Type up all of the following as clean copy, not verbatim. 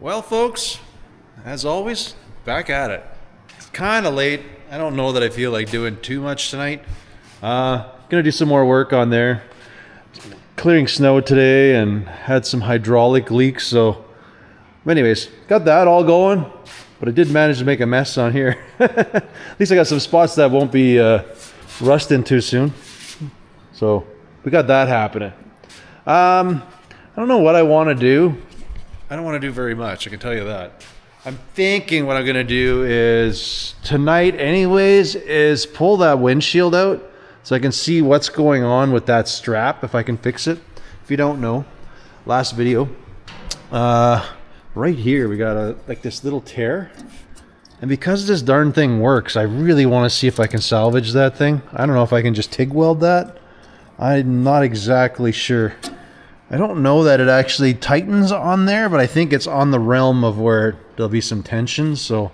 Well, folks, as always, back at it. It's kind of late. I don't know that I feel like doing too much tonight. Gonna do some more work on there. Clearing snow today and had some hydraulic leaks. So, anyways, got that all going. But I did manage to make a mess on here. At least I got some spots that won't be rusting too soon. So we got that happening. I don't know what I want to do. I don't want to do very much, I can tell you that. I'm thinking what I'm going to do is, tonight anyways, is pull that windshield out so I can see what's going on with that strap, if I can fix it. If you don't know, last video, right here we got like this little tear. And because this darn thing works, I really want to see if I can salvage that thing. I don't know if I can just TIG weld that. I'm not exactly sure. I don't know that it actually tightens on there, but I think it's on the realm of where there'll be some tension. So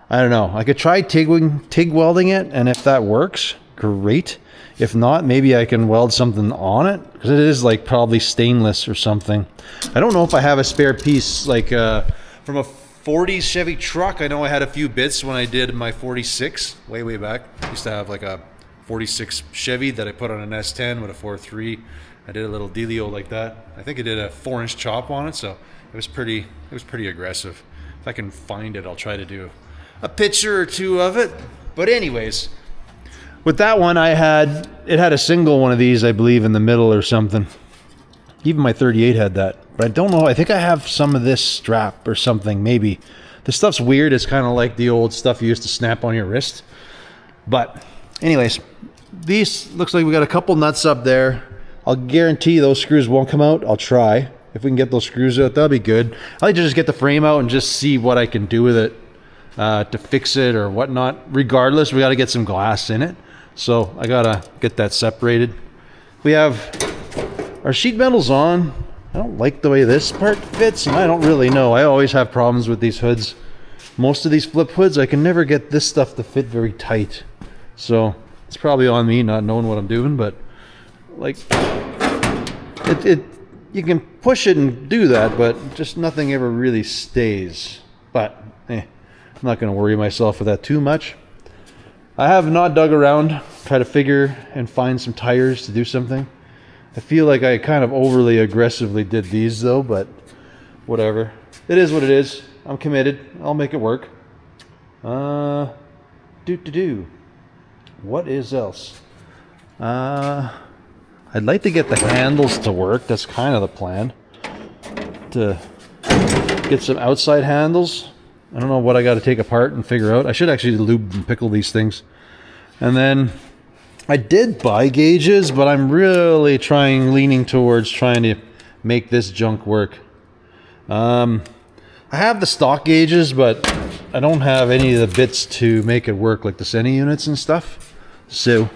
I don't know. I could try TIG welding it, and if that works, great. If not, maybe I can weld something on it, because it is like probably stainless or something. I don't know if I have a spare piece like from a 40s Chevy truck. I know I had a few bits when I did my 46 way back. I used to have like a 46 Chevy that I put on an S10 with a 4.3. I did a little dealio like that. I think I did a 4-inch chop on it, so it was pretty aggressive. If I can find it, I'll try to do a picture or two of it. But anyways, with that one, it had a single one of these, I believe, in the middle or something. Even my 38 had that. But I don't know. I think I have some of this strap or something, maybe. This stuff's weird. It's kind of like the old stuff you used to snap on your wrist. But anyways, these looks like we got a couple nuts up there. I'll guarantee those screws won't come out. I'll try. If we can get those screws out, that'll be good. I like to just get the frame out and just see what I can do with it to fix it or whatnot. Regardless, we got to get some glass in it. So I got to get that separated. We have our sheet metal's on. I don't like the way this part fits, and I don't really know. I always have problems with these hoods. Most of these flip hoods, I can never get this stuff to fit very tight. So it's probably on me not knowing what I'm doing, but like you can push it and do that, but just nothing ever really stays. But I'm not going to worry myself with that too much. I have not dug around, try to figure and find some tires to do something. I feel like I kind of overly aggressively did these though, but whatever. It is what it is. I'm committed. I'll make it work. What is else? I'd like to get the handles to work. That's kind of the plan. To get some outside handles. I don't know what I got to take apart and figure out. I should actually lube and pickle these things. And then I did buy gauges, but I'm really leaning towards trying to make this junk work. I have the stock gauges, but I don't have any of the bits to make it work, like the center units and stuff. So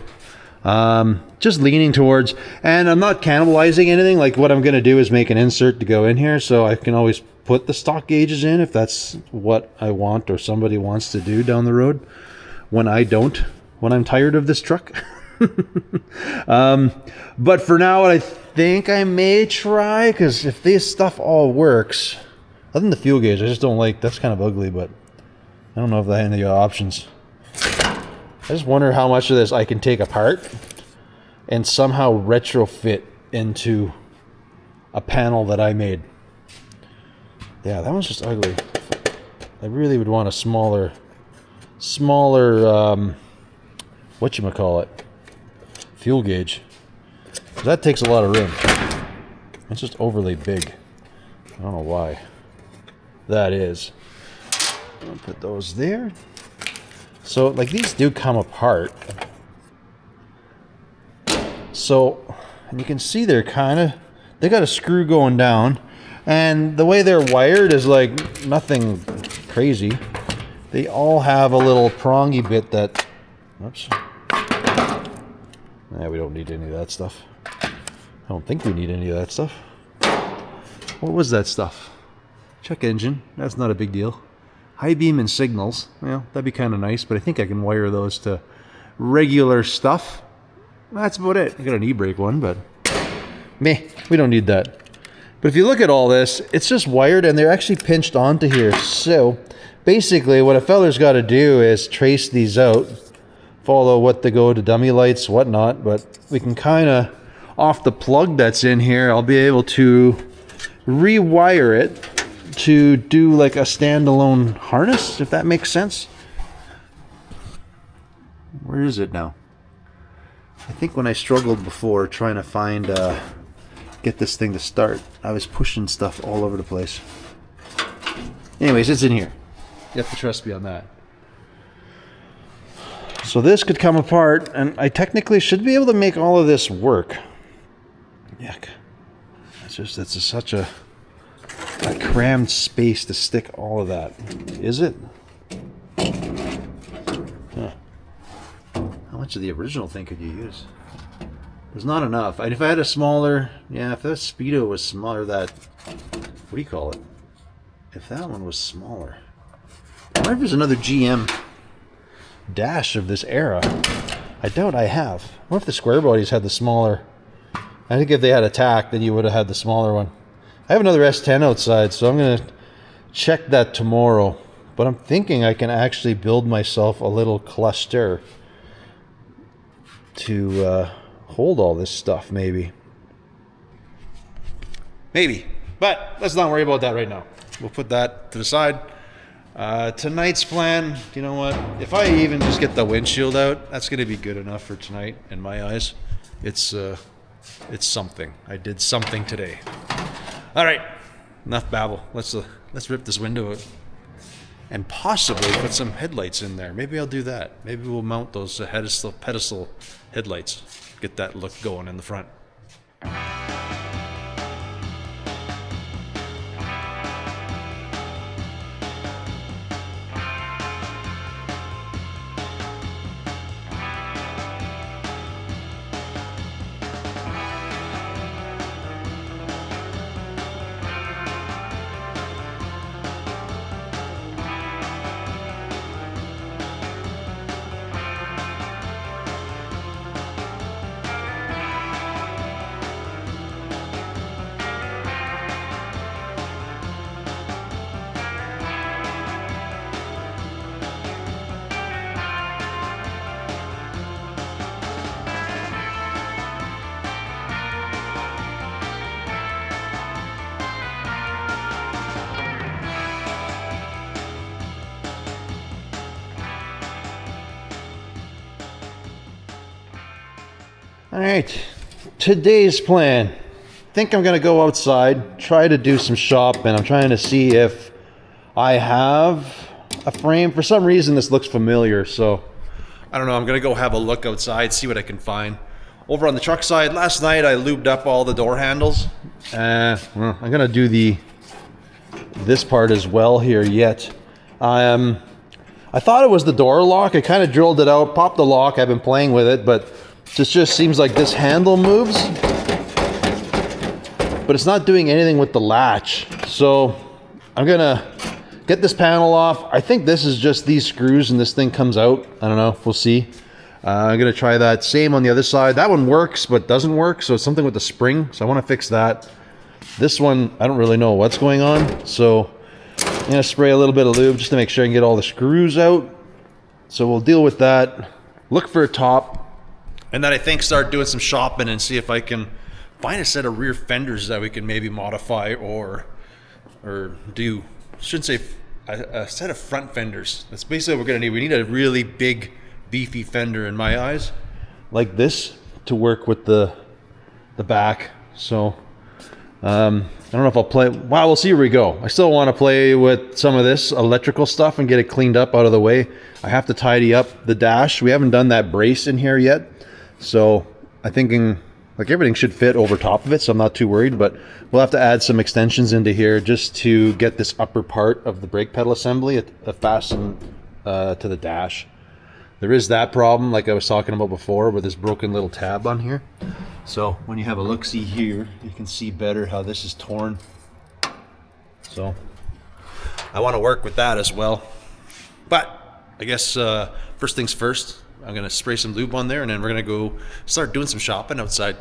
just leaning towards, and I'm not cannibalizing anything. Like what I'm going to do is make an insert to go in here, so I can always put the stock gauges in if that's what I want or somebody wants to do down the road when I'm tired of this truck. But for now, what I think I may try, because if this stuff all works, other than the fuel gauge, I just don't like, that's kind of ugly, but I don't know if I have any options. I just wonder how much of this I can take apart and somehow retrofit into a panel that I made. Yeah, that one's just ugly. I really would want a smaller, whatchamacallit, fuel gauge. That takes a lot of room. It's just overly big. I don't know why that is. I'll put those there. So, like, these do come apart. So, and you can see they got a screw going down. And the way they're wired is like nothing crazy. They all have a little prongy bit that, oops. We don't need any of that stuff. I don't think we need any of that stuff. What was that stuff? Check engine. That's not a big deal. High beam and signals. Well, that'd be kind of nice, but I think I can wire those to regular stuff. That's about it. I got an e-brake one, but meh, we don't need that. But if you look at all this, it's just wired and they're actually pinched onto here. So basically what a feller's got to do is trace these out, follow what to go to dummy lights, whatnot. But we can kind of, off the plug that's in here, I'll be able to rewire it to do like a standalone harness, if that makes sense. Where is it now? I think when I struggled before trying to find, get this thing to start, I was pushing stuff all over the place. Anyways, it's in here. You have to trust me on that. So this could come apart, and I technically should be able to make all of this work. Yuck. That's just such a crammed space to stick all of that. Is it? Huh. How much of the original thing could you use? There's not enough. If I had a smaller, yeah, if that Speedo was smaller, that, what do you call it? If that one was smaller. I wonder if there's another GM dash of this era. I doubt I have. What if the square bodies had the smaller? I think if they had attack, then you would have had the smaller one. I have another S10 outside, so I'm going to check that tomorrow. But I'm thinking I can actually build myself a little cluster to hold all this stuff, maybe. Maybe. But let's not worry about that right now. We'll put that to the side. Tonight's plan, you know what? If I even just get the windshield out, that's going to be good enough for tonight, in my eyes. It's something. I did something today. All right, enough babble. Let's rip this window out and possibly put some headlights in there. Maybe I'll do that. Maybe we'll mount those pedestal headlights. Get that look going in the front. All right, today's plan. Think I'm gonna go outside, try to do some shopping. I'm trying to see if I have a frame. For some reason, this looks familiar, so I don't know. I'm gonna go have a look outside, see what I can find. Over on the truck side, last night I lubed up all the door handles. Well, I'm gonna do this part as well here yet. I thought it was the door lock. I kind of drilled it out, popped the lock. I've been playing with it, but it just seems like this handle moves, but it's not doing anything with the latch. So I'm gonna get this panel off. I think this is just these screws and this thing comes out. I don't know, we'll see. I'm gonna try that. Same on the other side. That one works, but doesn't work. So it's something with the spring. So I wanna fix that. This one, I don't really know what's going on. So I'm gonna spray a little bit of lube just to make sure I can get all the screws out. So we'll deal with that. Look for a top. And then I think start doing some shopping and see if I can find a set of rear fenders that we can maybe modify or do, shouldn't say, a set of front fenders. That's basically what we're gonna need. We need a really big, beefy fender in my eyes, like this, to work with the back. So I don't know if I'll play, wow, we'll see where we go. I still wanna play with some of this electrical stuff and get it cleaned up out of the way. I have to tidy up the dash. We haven't done that brace in here yet. So I'm thinking like everything should fit over top of it, so I'm not too worried, but we'll have to add some extensions into here just to get this upper part of the brake pedal assembly fastened to the dash. There is that problem like I was talking about before with this broken little tab on here. So when you have a look-see here, you can see better how this is torn. So I want to work with that as well. But I guess first things first, I'm gonna spray some lube on there and then we're gonna go start doing some shopping outside.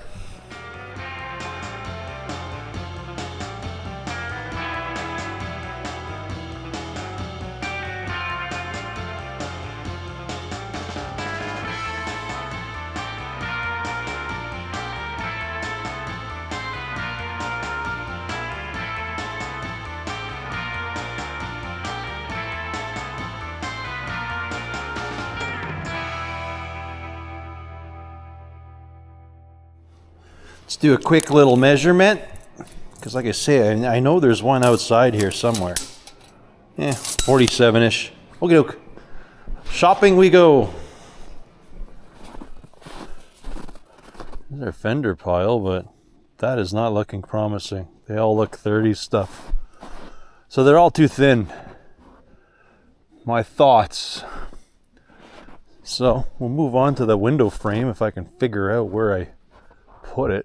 Let's do a quick little measurement, because like I say, I know there's one outside here somewhere. Yeah, 47-ish. Okie doke. Shopping we go. There's our fender pile, but that is not looking promising. They all look 30 stuff. So they're all too thin. My thoughts. So we'll move on to the window frame if I can figure out where I put it.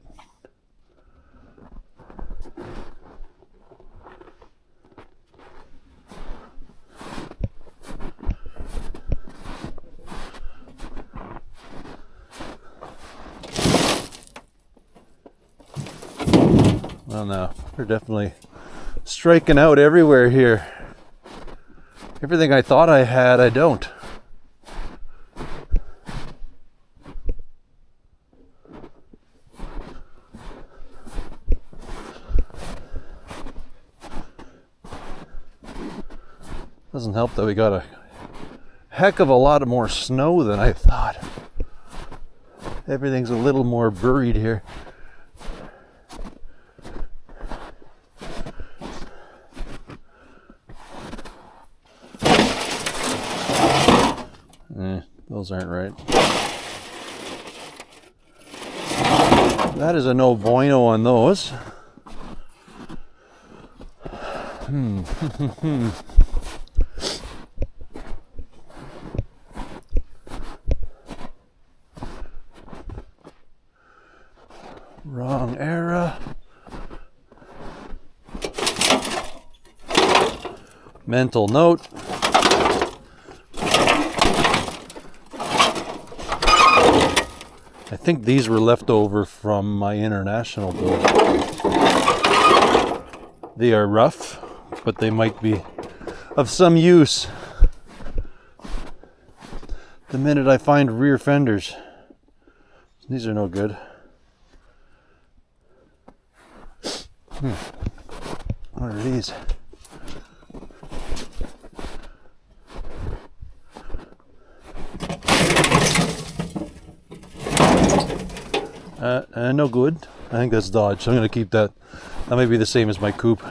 Well, no, we're definitely striking out everywhere here. Everything I thought I had, I don't. Doesn't help that we got a heck of a lot more snow than I thought. Everything's a little more buried here. Those aren't right. That is a no bueno on those. Wrong era. Mental note. I think these were left over from my international build. They are rough, but they might be of some use the minute I find rear fenders. These are no good. What are these? No good. I think that's Dodge, so I'm going to keep that. That may be the same as my coupe.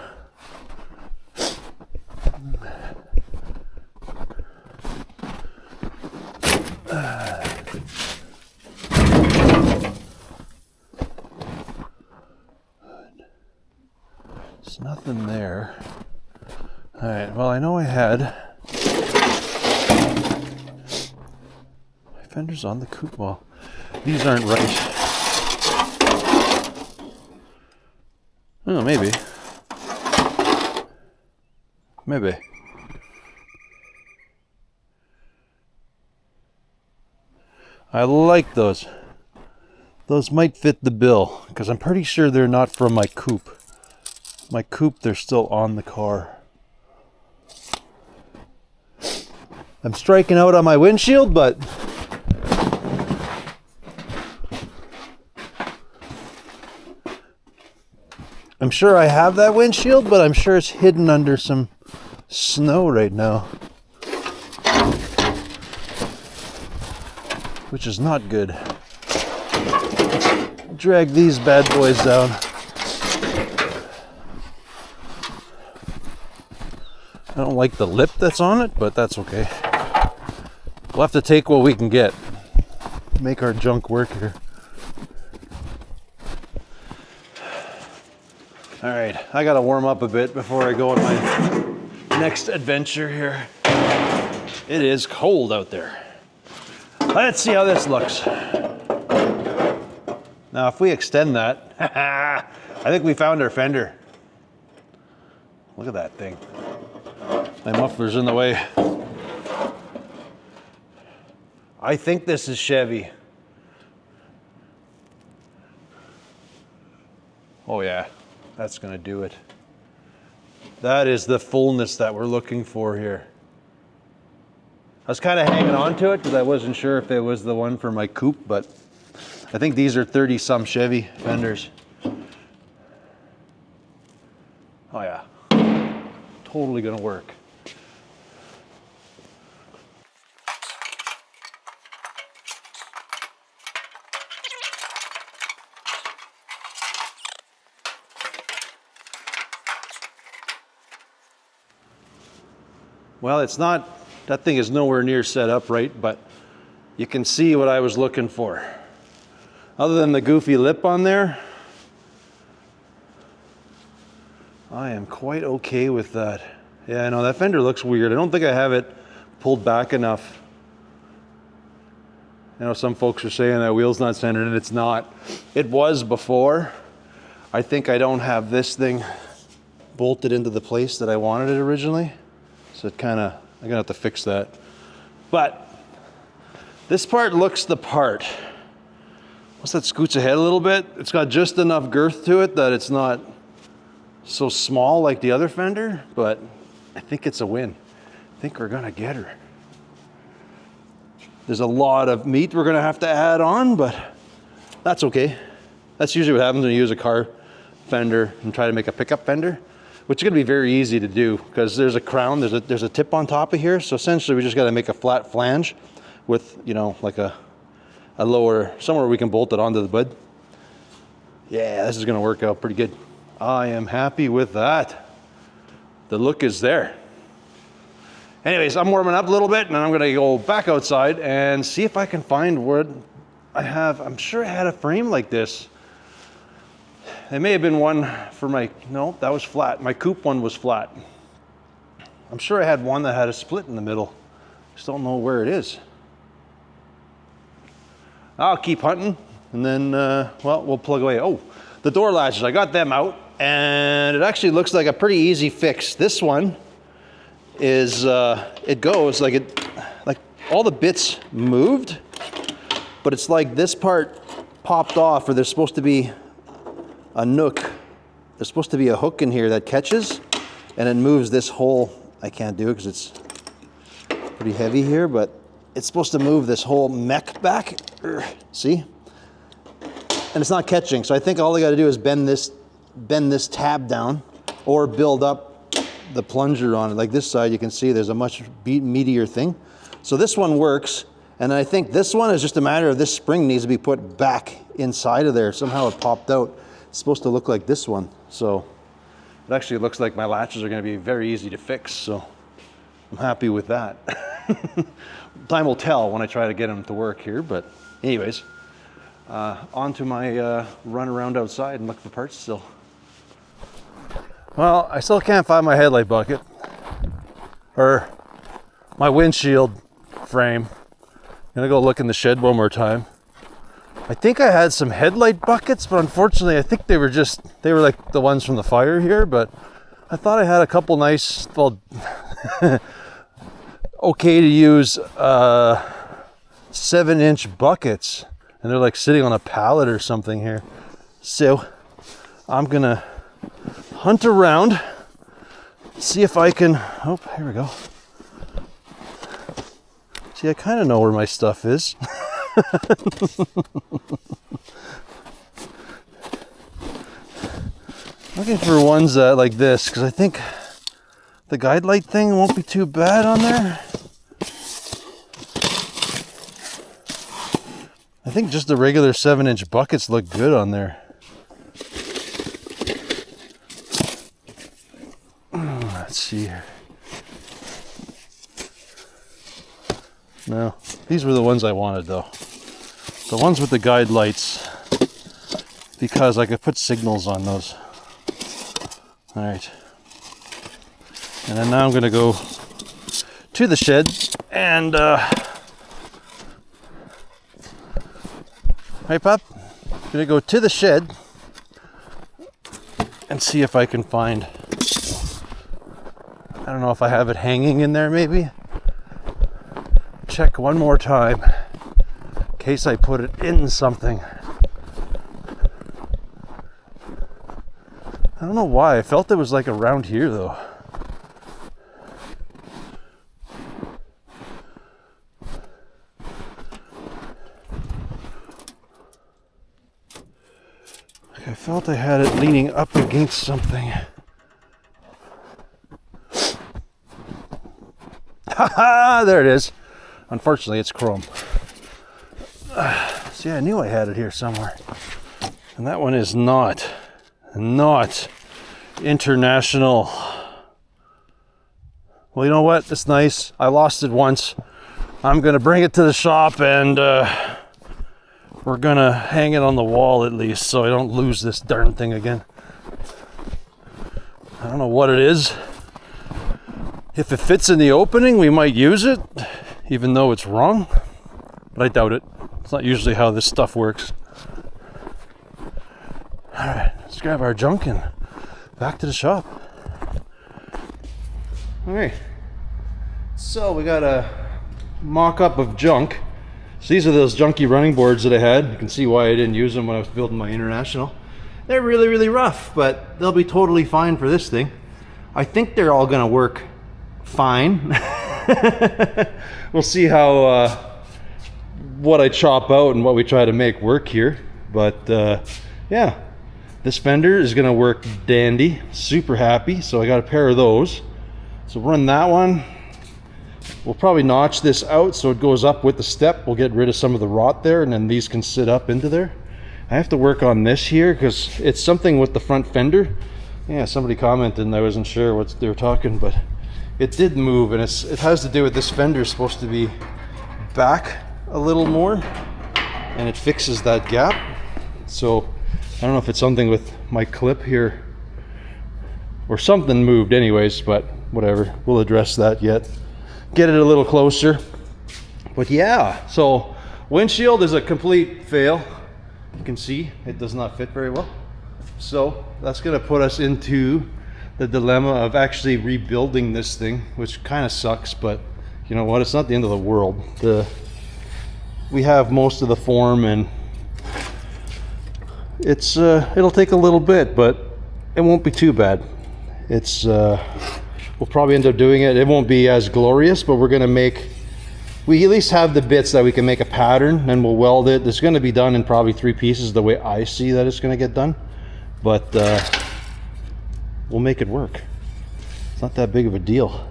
There's nothing there. Alright, well I know I had my fenders on the coupe. Well, these aren't right. Oh, maybe. Maybe. I like those. Those might fit the bill, because I'm pretty sure they're not from my coupe. My coupe, they're still on the car. I'm striking out on my windshield, but I'm sure I have that windshield, but I'm sure it's hidden under some snow right now, which is not good. Let's drag these bad boys down. I don't like the lip that's on it, but that's okay. We'll have to take what we can get. Make our junk work here. All right, I gotta warm up a bit before I go on my next adventure here. It is cold out there. Let's see how this looks. Now, if we extend that, I think we found our fender. Look at that thing. My muffler's in the way. I think this is Chevy. Oh yeah. That's going to do it. That is the fullness that we're looking for here. I was kind of hanging on to it because I wasn't sure if it was the one for my coupe, but I think these are 30-some Chevy fenders. Oh yeah. Totally going to work. Well, it's not, that thing is nowhere near set up right, but you can see what I was looking for. Other than the goofy lip on there, I am quite okay with that. Yeah, I know that fender looks weird. I don't think I have it pulled back enough. I know some folks are saying that wheel's not centered, and it's not. It was before. I think I don't have this thing bolted into the place that I wanted it originally. So it kind of, I'm gonna have to fix that. But this part looks the part. Once that scoots ahead a little bit, it's got just enough girth to it that it's not so small like the other fender, but I think it's a win. I think we're gonna get her. There's a lot of meat we're gonna have to add on, but that's okay. That's usually what happens when you use a car fender and try to make a pickup fender, which is gonna be very easy to do because there's a crown, there's a tip on top of here. So essentially we just gotta make a flat flange with, you know, like a lower, somewhere we can bolt it onto the bud. Yeah, this is gonna work out pretty good. I am happy with that. The look is there. Anyways, I'm warming up a little bit and I'm gonna go back outside and see if I can find what I have. I'm sure I had a frame like this. There may have been one for my, no, that was flat. My coupe one was flat. I'm sure I had one that had a split in the middle. Just don't know where it is. I'll keep hunting and then, well, we'll plug away. Oh, the door latches, I got them out and it actually looks like a pretty easy fix. This one is, it goes like like all the bits moved, but it's like this part popped off, or there's supposed to be a nook. There's supposed to be a hook in here that catches and it moves this whole, I can't do it because it's pretty heavy here, but it's supposed to move this whole mech back. See? And it's not catching. So I think all I got to do is bend this tab down or build up the plunger on it. Like this side, you can see there's a much meatier thing. So this one works. And I think this one is just a matter of this spring needs to be put back inside of there. Somehow it popped out. It's supposed to look like this one. So it actually looks like my latches are going to be very easy to fix. So I'm happy with that. Time will tell when I try to get them to work here. But anyways, on to my run around outside and look for parts still. Well, I still can't find my headlight bucket or my windshield frame. I'm gonna go look in the shed one more time. I think I had some headlight buckets, but unfortunately I think they were like the ones from the fire here, but I thought I had a couple nice, well, okay to use 7-inch buckets, and they're like sitting on a pallet or something here. So I'm gonna hunt around, see if I can, oh, here we go. See, I kind of know where my stuff is. Looking for ones that like this, because I think the guide light thing won't be too bad on there. I think just the regular 7-inch buckets look good on there. Let's see here. No, these were the ones I wanted though. The ones with the guide lights, because I could put signals on those. All right. And then now I'm gonna go to the shed and, hey Pop, gonna go to the shed and see if I can find, I don't know if I have it hanging in there maybe. Check one more time in case I put it in something. I don't know why, I felt it was like around here though. I felt I had it leaning up against something. Haha, there it is. Unfortunately, it's chrome. See, I knew I had it here somewhere. And that one is not international. Well, you know what? It's nice. I lost it once. I'm gonna bring it to the shop and we're gonna hang it on the wall at least so I don't lose this darn thing again. I don't know what it is. If it fits in the opening, we might use it, even though it's wrong. But I doubt it. It's not usually how this stuff works. Alright, let's grab our junk and back to the shop. Alright, so we got a mock-up of junk. So these are those junky running boards that I had. You can see why I didn't use them when I was building my International. They're really, really rough, but they'll be totally fine for this thing. I think they're all gonna work fine. We'll see how what I chop out and what we try to make work here. But yeah, this fender is gonna work dandy. Super happy. So I got a pair of those. So run that one. We'll probably notch this out so it goes up with the step. We'll get rid of some of the rot there, and then these can sit up into there. I have to work on this here because it's something with the front fender. Yeah, somebody commented and I wasn't sure what they were talking, but it did move, and it has to do with this fender supposed to be back a little more, and it fixes that gap. So I don't know if it's something with my clip here or something moved anyways, but whatever, we'll address that yet. Get it a little closer. But yeah, so windshield is a complete fail. You can see it does not fit very well. So that's gonna put us into the dilemma of actually rebuilding this thing, which kind of sucks, but you know what, it's not the end of the world. We have most of the form, and it's it'll take a little bit, but it won't be too bad. It's we'll probably end up doing it. It won't be as glorious, but we at least have the bits that we can make a pattern, and we'll weld it. It's going to be done in probably 3 pieces the way I see that it's going to get done, but we'll make it work. It's not that big of a deal.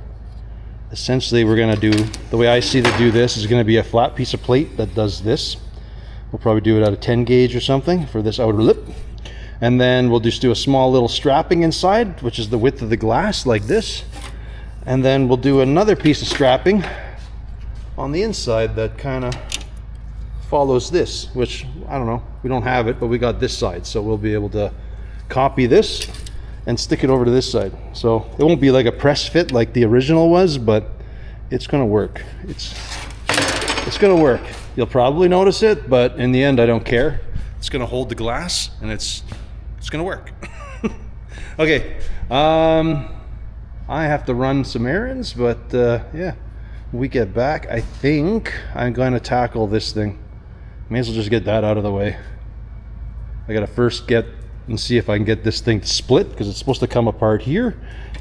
Essentially, we're going to do, the way I see to do this is going to be a flat piece of plate that does this. We'll probably do it out of 10 gauge or something for this outer lip. And then we'll just do a small little strapping inside, which is the width of the glass, like this. And then we'll do another piece of strapping on the inside that kind of follows this, which I don't know, we don't have it, but we got this side, so we'll be able to copy this and stick it over to this side. So it won't be like a press fit like the original was, but it's gonna work. It's gonna work. You'll probably notice it, but in the end I don't care. It's gonna hold the glass, and it's gonna work. Okay, I have to run some errands, but yeah, when we get back, I think I'm going to tackle this thing. May as well just get that out of the way. I gotta first get and see if I can get this thing to split, because it's supposed to come apart here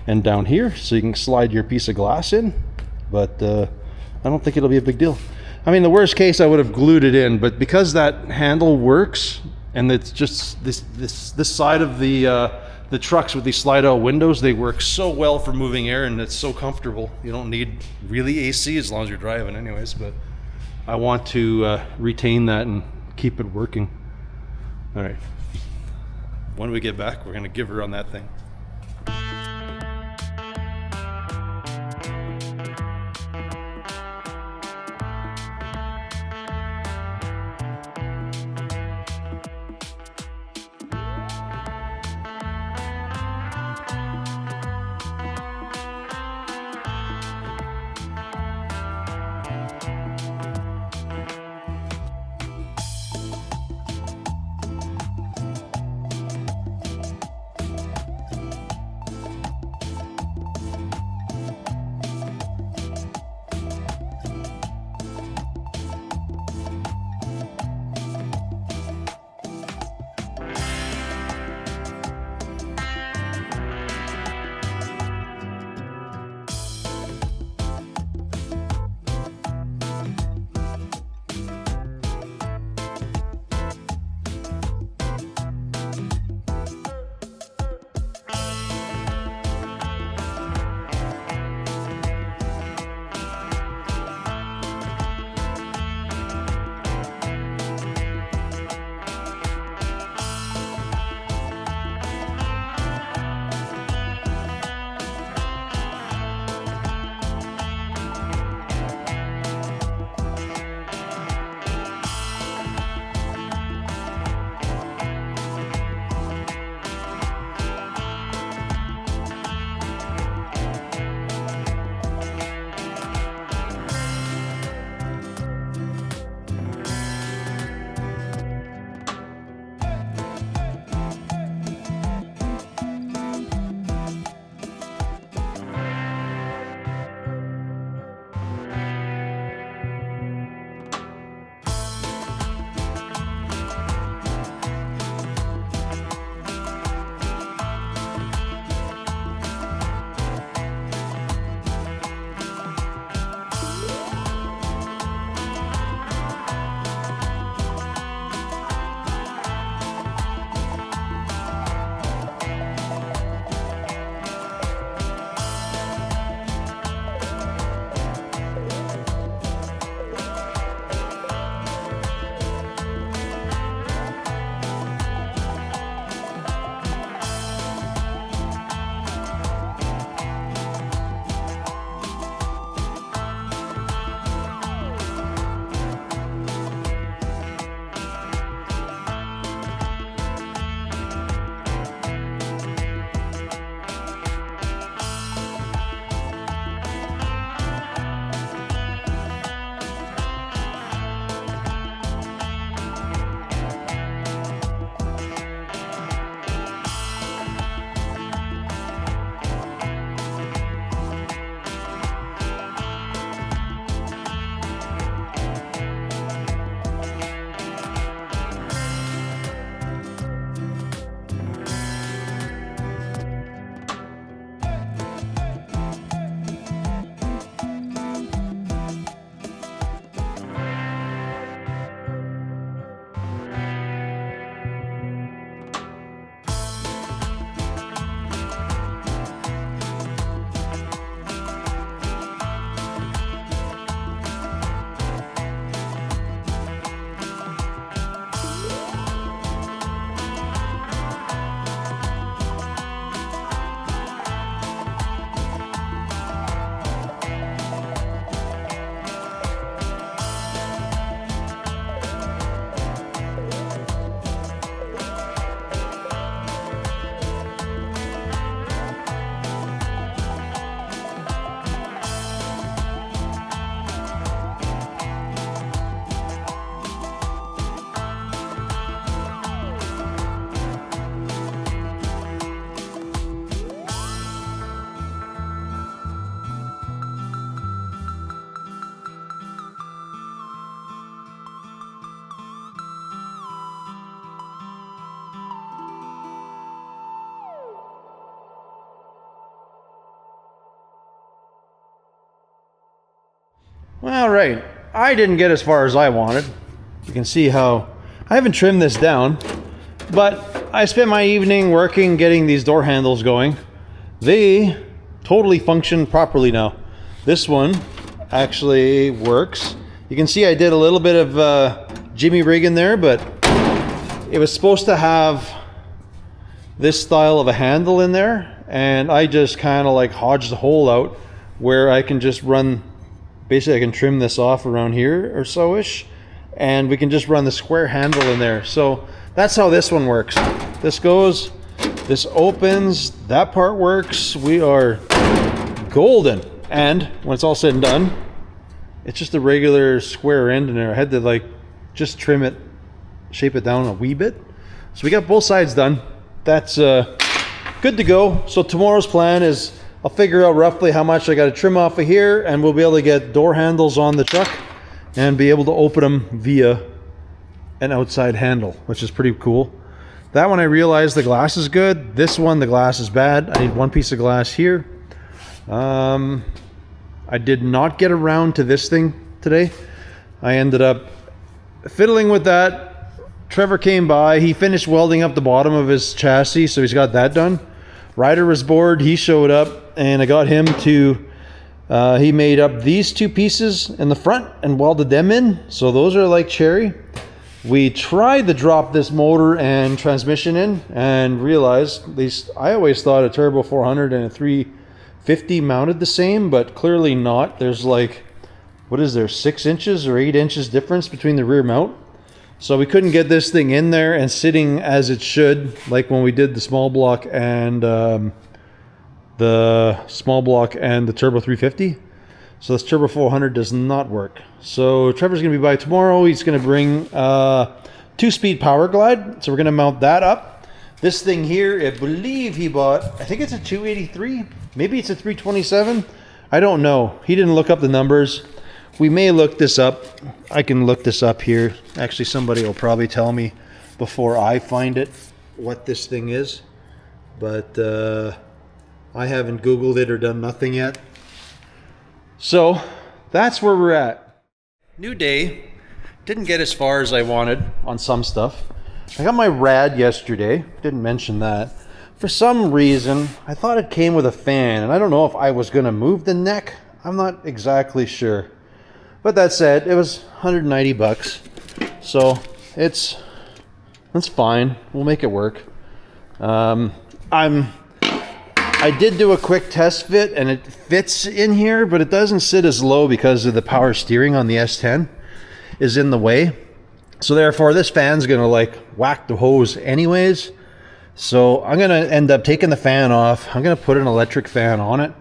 and down here, so you can slide your piece of glass in, but I don't think it'll be a big deal. I mean, the worst case I would have glued it in, but because that handle works, and it's just this side of the trucks with these slide out windows, they work so well for moving air, and it's so comfortable. You don't need really AC as long as you're driving anyways, but I want to retain that and keep it working. All right, when we get back, we're gonna give her on that thing. Well, right. I didn't get as far as I wanted. You can see how I haven't trimmed this down, but I spent my evening working getting these door handles going. They totally function properly now. This one actually works. You can see I did a little bit of jimmy rig in there, but it was supposed to have this style of a handle in there, and I just kind of like hodged the hole out where I can just run, basically I can trim this off around here or so-ish, and we can just run the square handle in there. So that's how this one works. This goes, this opens, that part works. We are golden. And when it's all said and done, it's just a regular square end in there. I had to like just trim it, shape it down a wee bit. So we got both sides done. That's good to go. So tomorrow's plan is I'll figure out roughly how much I got to trim off of here, and we'll be able to get door handles on the truck and be able to open them via an outside handle, which is pretty cool. That one I realized the glass is good. This one, the glass is bad. I need one piece of glass here. I did not get around to this thing today. I ended up fiddling with that. Trevor came by. He finished welding up the bottom of his chassis, so he's got that done. Ryder was bored. He showed up, and I got him to he made up these two pieces in the front and welded them in. So those are like cherry. We tried to drop this motor and transmission in and realized, at least I always thought a turbo 400 and a 350 mounted the same, but clearly not. There's like, what is there, 6 inches or 8 inches difference between the rear mount. So we couldn't get this thing in there and sitting as it should, like when we did the small block and the turbo 350. So this turbo 400 does not work. So Trevor's gonna be by tomorrow. He's gonna bring 2-speed power glide. So we're gonna mount that up. This thing here, I believe he bought, I think it's a 283, maybe it's a 327. I don't know. He didn't look up the numbers. We may look this up. I can look this up here. Actually, somebody will probably tell me before I find it what this thing is. But I haven't Googled it or done nothing yet. So that's where we're at. New day. Didn't get as far as I wanted on some stuff. I got my rad yesterday. Didn't mention that. For some reason, I thought it came with a fan, and I don't know if I was going to move the neck. I'm not exactly sure. But that said, it was 190 bucks. So that's fine. We'll make it work. I did do a quick test fit, and it fits in here, but it doesn't sit as low because of the power steering on the S10 is in the way. So therefore, this fan's gonna like whack the hose anyways. So I'm gonna end up taking the fan off. I'm gonna put an electric fan on it,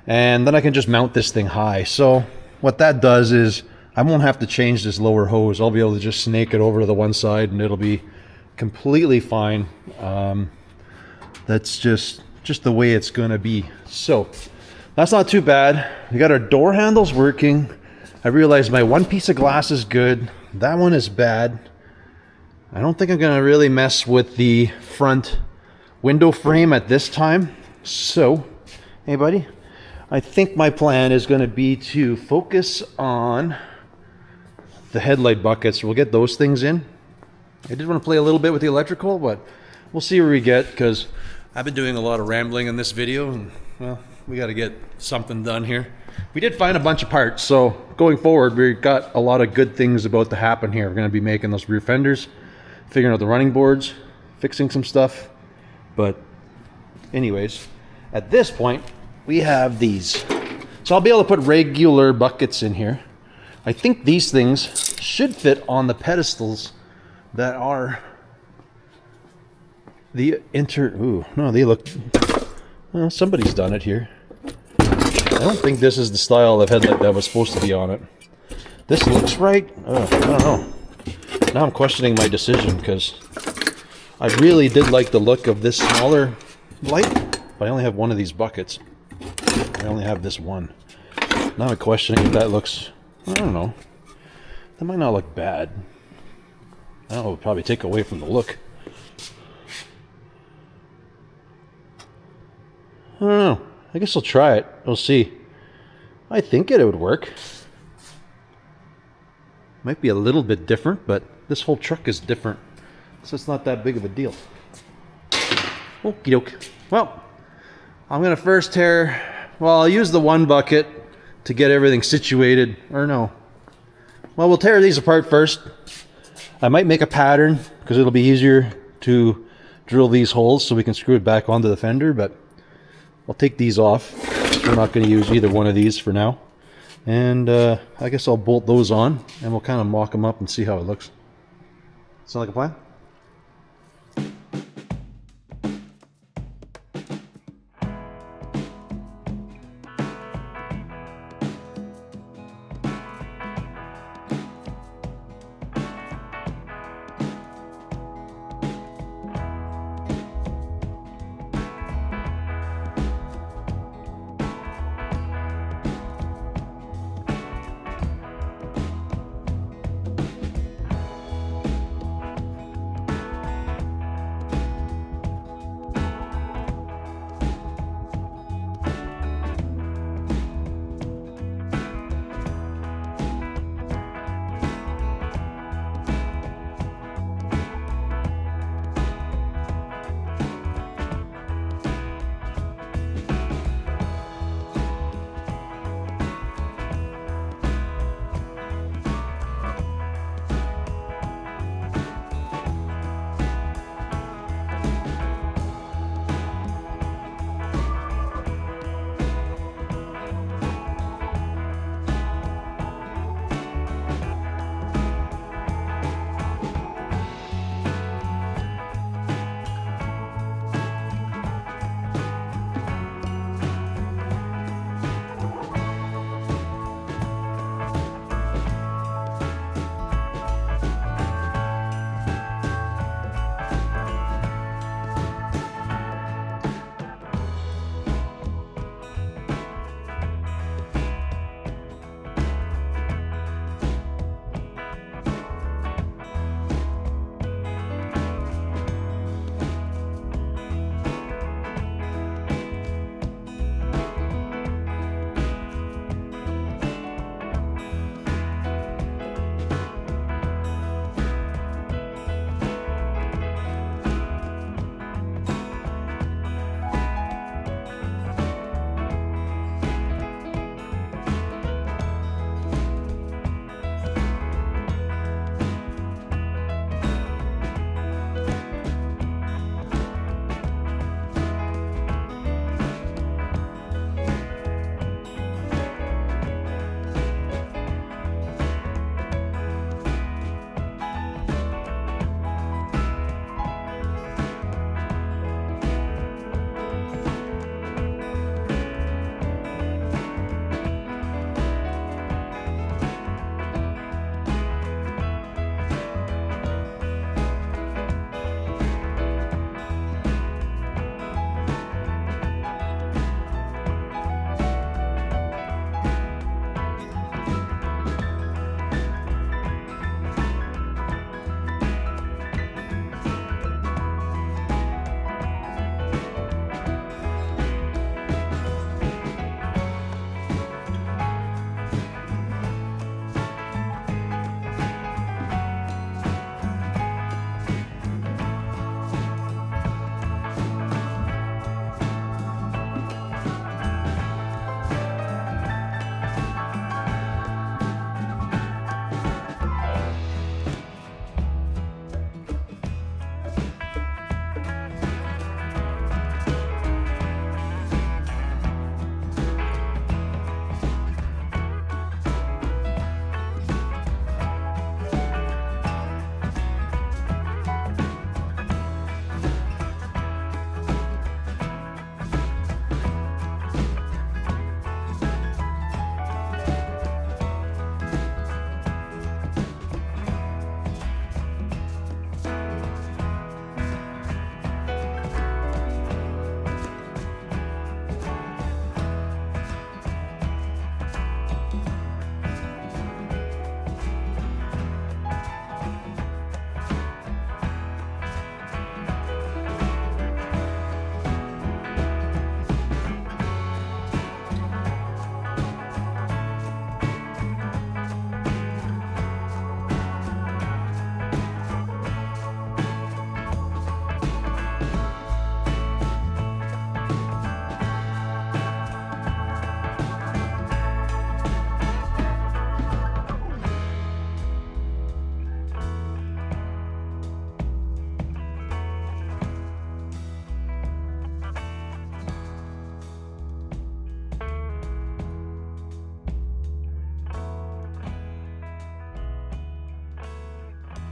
and then I can just mount this thing high. So what that does is I won't have to change this lower hose. I'll be able to just snake it over to the one side, and it'll be completely fine. That's just the way it's gonna be. So that's not too bad. We got our door handles working. I realized my one piece of glass is good. That one is bad. I don't think I'm gonna really mess with the front window frame at this time. So, hey buddy, I think my plan is gonna be to focus on the headlight buckets. We'll get those things in. I did want to play a little bit with the electrical, but we'll see where we get, because I've been doing a lot of rambling in this video, and well, we got to get something done here. We did find a bunch of parts, so going forward, we got a lot of good things about to happen here. We're going to be making those rear fenders, figuring out the running boards, fixing some stuff. But anyways, at this point, we have these. So I'll be able to put regular buckets in here. I think these things should fit on the pedestals that are the ooh, no, they look, well, somebody's done it here. I don't think this is the style of headlight that was supposed to be on it. This looks right. I don't know. Now I'm questioning my decision, because I really did like the look of this smaller light, but I only have one of these buckets. I only have this one. Now I'm questioning if that looks, I don't know. That might not look bad. That would probably take away from the look. I don't know. I guess I'll try it. We'll see. I think it would work. Might be a little bit different, but this whole truck is different, so it's not that big of a deal. Okie doke. Well, I'm gonna first tear, well, I'll use the one bucket to get everything situated, or no. Well, we'll tear these apart first. I might make a pattern because it'll be easier to drill these holes so we can screw it back onto the fender, but I'll take these off. We're not going to use either one of these for now. And I guess I'll bolt those on and we'll kind of mock them up and see how it looks. Sound like a plan?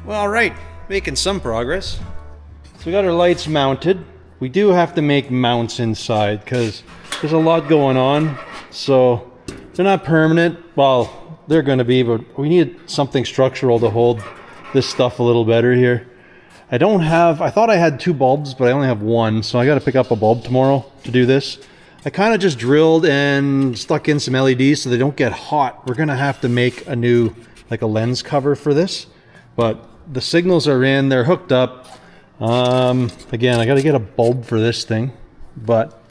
Well, all right, making some progress. So we got our lights mounted. We do have to make mounts inside because there's a lot going on. So they're not permanent. Well, they're going to be, but we need something structural to hold this stuff a little better here. I thought I had 2 bulbs, but I only have 1. So I got to pick up a bulb tomorrow to do this. I kind of just drilled and stuck in some LEDs so they don't get hot. We're going to have to make a new, like a lens cover for this. But the signals are in, they're hooked up. Again, I got to get a bulb for this thing, but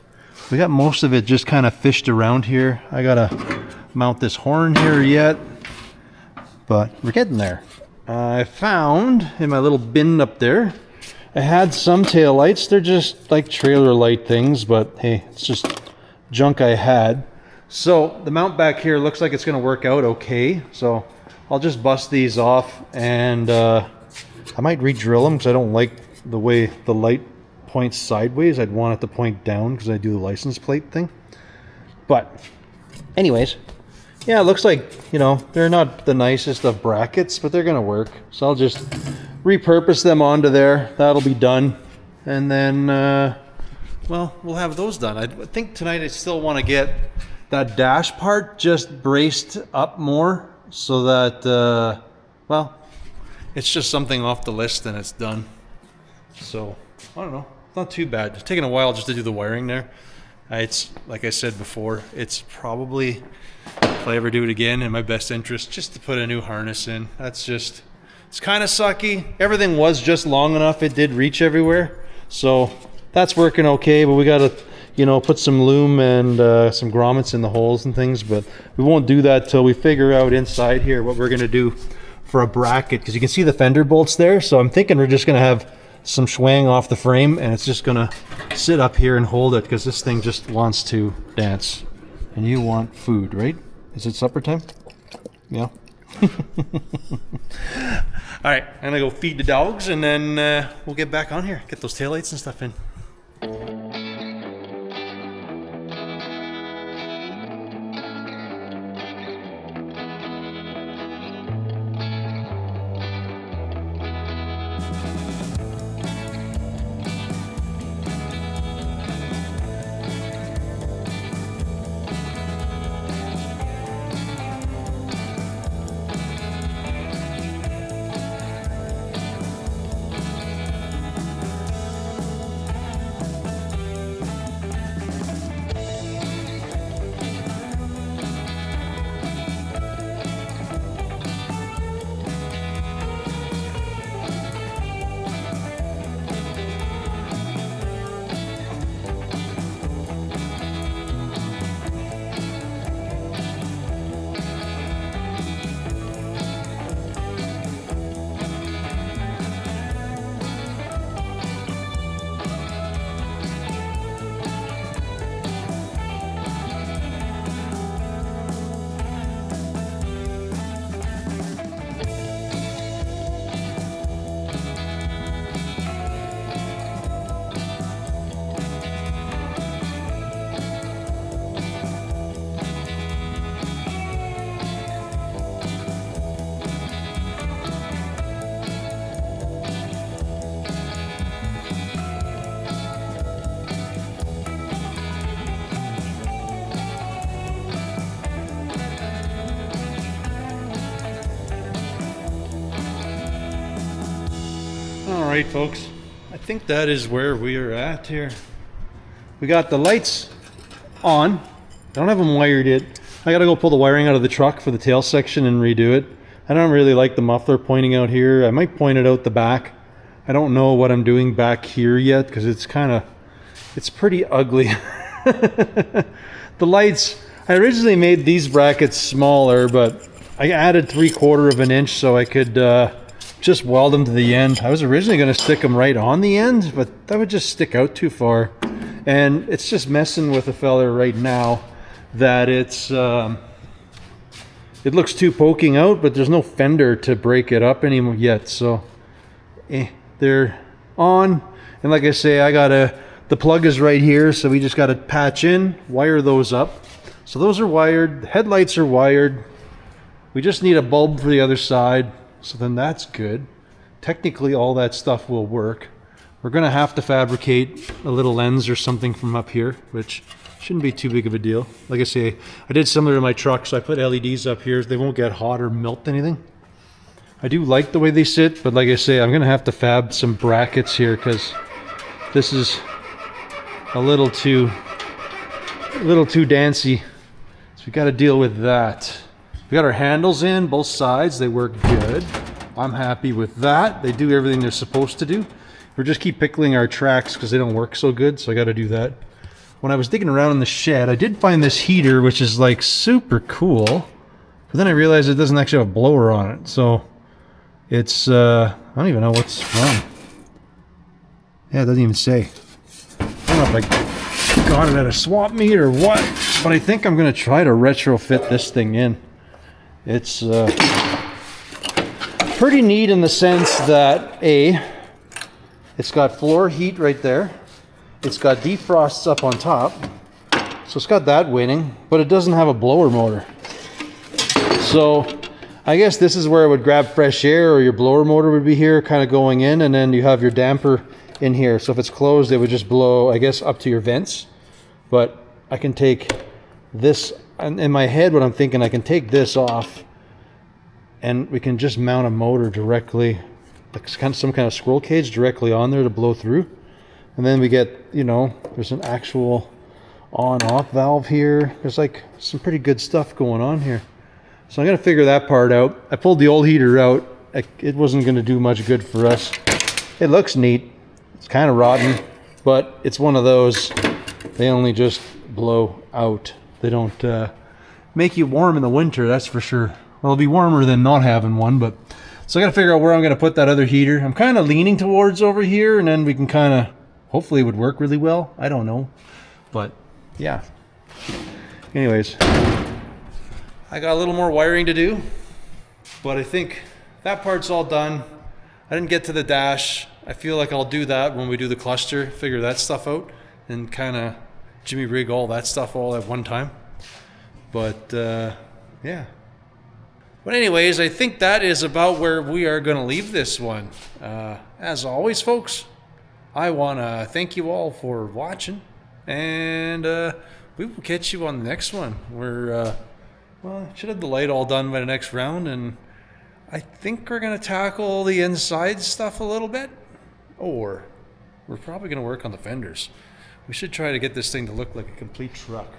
we got most of it just kind of fished around here. I got to mount this horn here yet, but we're getting there. I found in my little bin up there, I had some tail lights. They're just like trailer light things, but hey, it's just junk I had. So the mount back here looks like it's going to work out okay. So I'll just bust these off, and I might re-drill them because I don't like the way the light points sideways. I'd want it to point down because I do the license plate thing. But anyways, yeah, it looks like, you know, they're not the nicest of brackets, but they're gonna work. So I'll just repurpose them onto there. That'll be done, and then well, we'll have those done. I think tonight I still want to get that dash part just braced up more so that well, it's just something off the list and it's done. So I don't know, it's not too bad. It's taking a while just to do the wiring there. It's like I said before, it's probably, if I ever do it again, in my best interest just to put a new harness in. That's just, it's kind of sucky. Everything was just long enough, it did reach everywhere, so that's working okay. But we got to, you know, put some loom and some grommets in the holes and things, but we won't do that till we figure out inside here what we're going to do for a bracket, because you can see the fender bolts there. So I'm thinking we're just going to have some swang off the frame, and it's just going to sit up here and hold it, because this thing just wants to dance. And you want food, right? Is it supper time? Yeah. All right, I'm going to go feed the dogs, and then we'll get back on here, get those taillights and stuff in. Alright folks, I think that is where we are at here. We got the lights on. I don't have them wired yet. I gotta go pull the wiring out of the truck for the tail section and redo it. I don't really like the muffler pointing out here. I might point it out the back. I don't know what I'm doing back here yet because it's pretty ugly. The lights, I originally made these brackets smaller, but I added 3/4 of an inch so I could just weld them to the end. I was originally going to stick them right on the end, but that would just stick out too far. And it's just messing with the fella right now that it's it looks too poking out, but there's no fender to break it up anymore yet. So they're on. And like I say, the plug is right here, so we just got to patch in, wire those up. So those are wired, the headlights are wired. We just need a bulb for the other side. So then that's good. technically all that stuff will work. We're gonna have to fabricate a little lens or something from up here, which shouldn't be too big of a deal. Like I say, I did similar to my truck, so I put LEDs up here. They won't get hot or melt anything. I do like the way they sit, but like I say, I'm gonna have to fab some brackets here because this is a little too dancy. So we got to deal with that. We got our handles in both sides. They work good. I'm happy with that. They do everything they're supposed to do. We just keep pickling our tracks because they don't work so good, so I got to do that. When I was digging around in the shed, I did find this heater, which is like super cool. But then I realized it doesn't actually have a blower on it. So it's, I don't even know what's wrong. Yeah, it doesn't even say. I don't know if I got it at a swap meet or what, but I think I'm going to try to retrofit this thing in. It's pretty neat in the sense that it's got floor heat right there. It's got defrosts up on top. So it's got that winning, but it doesn't have a blower motor. So I guess this is where it would grab fresh air, or your blower motor would be here kind of going in, and then you have your damper in here. So if it's closed, it would just blow, I guess, up to your vents. But I can take this, and in my head what I'm thinking, I can take this off and we can just mount a motor directly, like some kind of squirrel cage directly on there to blow through. And then we get, you know, there's an actual on-off valve here. There's like some pretty good stuff going on here. So I'm gonna figure that part out. I pulled the old heater out. It wasn't gonna do much good for us. It looks neat. It's kind of rotten, but it's one of those, they only just blow out. They don't make you warm in the winter, that's for sure. Well, it'll be warmer than not having one, but so I gotta figure out where I'm gonna put that other heater. I'm kind of leaning towards over here, and then we can kind of, hopefully it would work really well. I don't know, but yeah. Anyways, I got a little more wiring to do, but I think that part's all done. I didn't get to the dash. I feel like I'll do that when we do the cluster, figure that stuff out, and kind of jimmy rig all that stuff all at one time. But yeah. But anyways, I think that is about where we are going to leave this one. As always, folks, I want to thank you all for watching, and we will catch you on the next one. We're well, should have the light all done by the next round, and I think we're going to tackle the inside stuff a little bit, or we're probably going to work on the fenders. We should try to get this thing to look like a complete truck.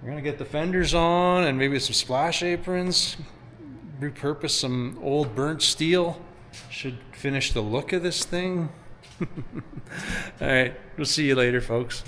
We're going to get the fenders on and maybe some splash aprons, repurpose some old burnt steel. Should finish the look of this thing. All right, we'll see you later, folks.